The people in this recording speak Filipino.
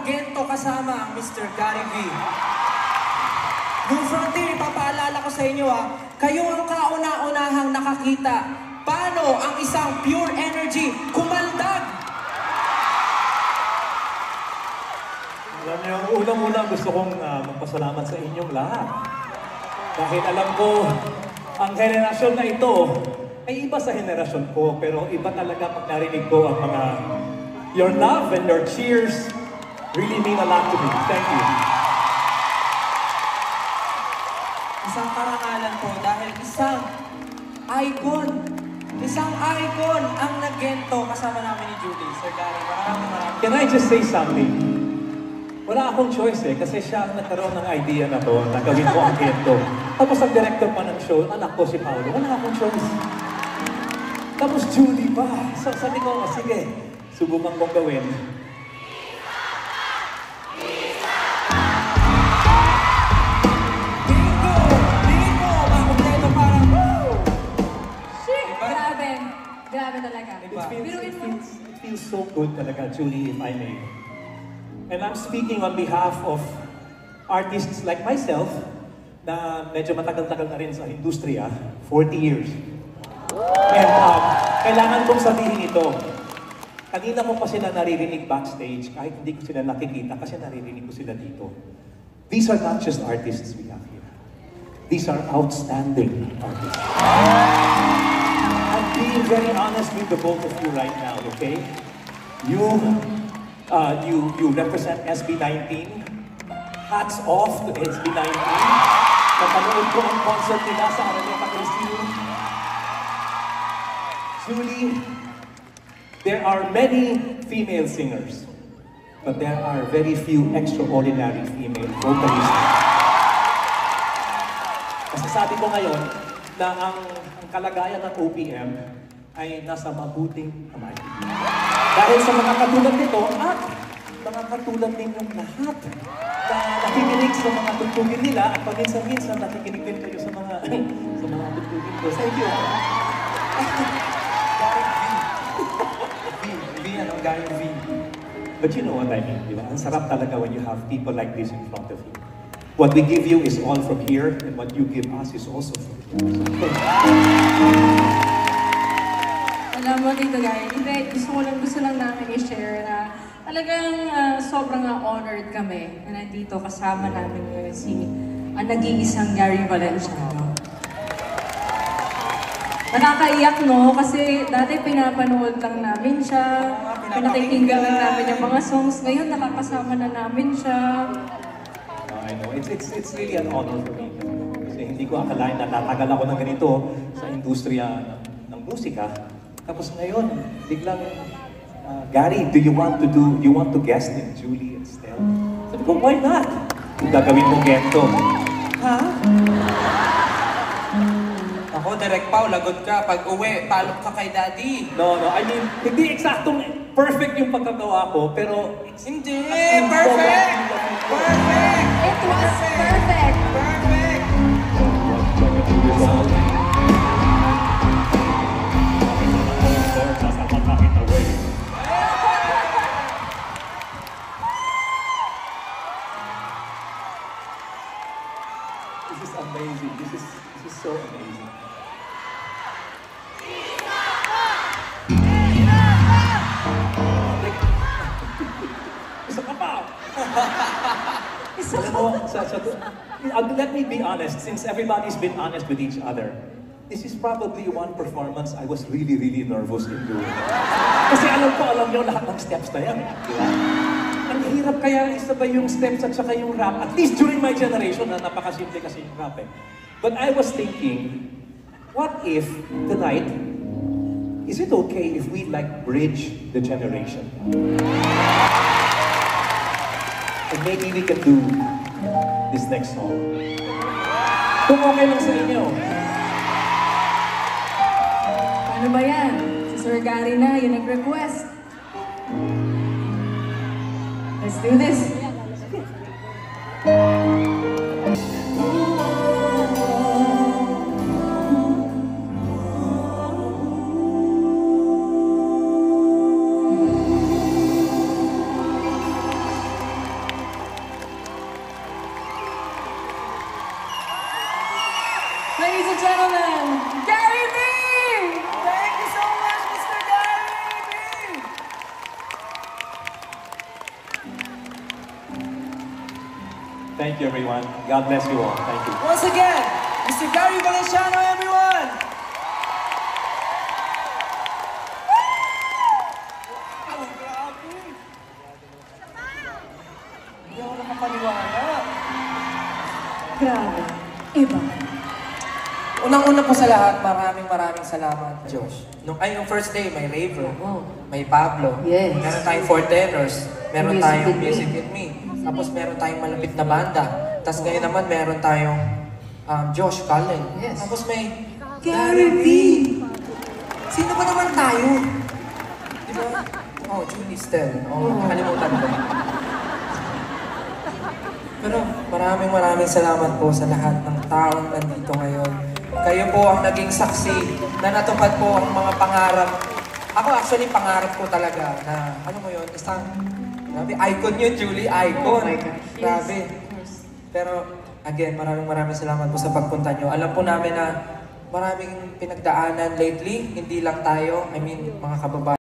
nag-gento kasama ang Mr. Gary V. Nung frontier, papaalala ko sa inyo kayo ang kauna-unahang nakakita paano ang isang pure energy kumaldag. Alam niyo, unang-una gusto kong magpasalamat sa inyong lahat. Dahil alam ko, ang henerasyon na ito ay iba sa henerasyon ko, pero iba talaga pag narinig ko ang mga your love and your cheers really mean a lot to me. Thank you. Isang karangalan po dahil isang icon ang nag-gento kasama namin ni Julie. Sir Gary, maraming. Can I just say something? Wala akong choice kasi siya ang nagkaroon ng idea na to, na gawin ko ang gento. Tapos ang director pa ng show, anak ko si Paolo, wala akong choice. Tapos Julie pa. So sabi ko, sige, subukan kong gawin. Grabe talaga. It feels so good talaga, Julie, if I may. And I'm speaking on behalf of artists like myself na medyo matagal-tagal na rin sa industriya, 40 years. And kailangan kong sabihin ito. Kanina ko pa sila naririnig backstage, kahit hindi ko sila nakikita kasi naririnig ko sila dito. These are not just artists we have here. These are outstanding artists. I'm being very honest with the both of you right now, okay? You represent SB19. Hats off to SB19. Napanood ko ang concert nila sa Araneta Coliseum. Julie, there are many female singers, but there are very few extraordinary female vocalists. Masasabi ko ngayon na ang kalagayan ng OPM ay nasa mabuting kamay. Dahil sa mga katulad nito at mga katulad ninyong lahat na nakikinig sa mga tugtugin nila at paminsan-minsan nakikinig din kayo sa mga tugtugin ko. Thank you. Gary V. But you know what I mean, di ba? Ang sarap talaga when you have people like this in front of you. What we give you is all from here, and what you give us is also from here. Alam mo, Tito Gary, gusto lang namin i-share na talagang sobrang honored kami na nandito kasama namin ngayon si nag-iisang Gary Valenciano. Nakakaiyak, no? Kasi dati pinapanood lang namin siya, pinakikinggan lang namin yung mga songs. Ngayon, nakakasama na namin siya. I know. It's really an honor for me. Kasi hindi ko akalain na tatagal ako ng ganito sa industriya ng musika. Tapos ngayon, biglang, Gary, do you want to guest in Julie and Stell? Sabi ko, why not? Gagawin mong gento. Ha? Ako, Direk Pao, lagot ka. Pag uwi, talok ka kay Daddy. No, I mean, hindi eksaktong perfect yung pagkagawa ko, pero... Hindi! Perfect! Perfect! It was perfect! Perfect! This is amazing. This is so amazing. Let me be honest, since everybody's been honest with each other, this is probably one performance I was really, really nervous in doing. Kasi alam nyo lahat ng steps na yan. Di ba? Ang hirap kaya isabay yung steps at saka yung rap. At least during my generation, na napakasimple kasi yung rap eh. But I was thinking, what if tonight, is it okay if we like bridge the generation? And maybe we can do this next song. Kung okay lang sa inyo. Paano ba yan? Si Sir Gary na, yung nag-request. Let's do this. you, everyone. God bless you all. Thank you. Once again, Mr. Gary Valenciano, everyone! Oh, grabe! Hindi ako nakapaniwala. Grabe. Iba. Unang-una po sa lahat, maraming salamat, Josh. Nung first day, may Raver, Wow. may Pablo, Yes. meron tayong Four Tenors, meron Music tayong with Me. Music with Me, tapos meron tayong malapit na banda, tapos ngayon naman meron tayong Josh Cullen, Yes. tapos may Gary V. Sino ba naman tayo? Di ba? Oh, Julie Stel. Oh, nakalimutan ko. Pero maraming salamat po sa lahat ng taong nandito ngayon. Kayo po ang naging saksi na natupad po ang mga pangarap. Ako actually pangarap ko talaga na, ano mo yun, isang, grabe, icon yun, Julie, icon. Oh my gosh. Grabe. Yes. Pero, again, maraming salamat po sa pagpunta nyo. Alam po namin na maraming pinagdaanan lately, hindi lang tayo, I mean, mga kababayan.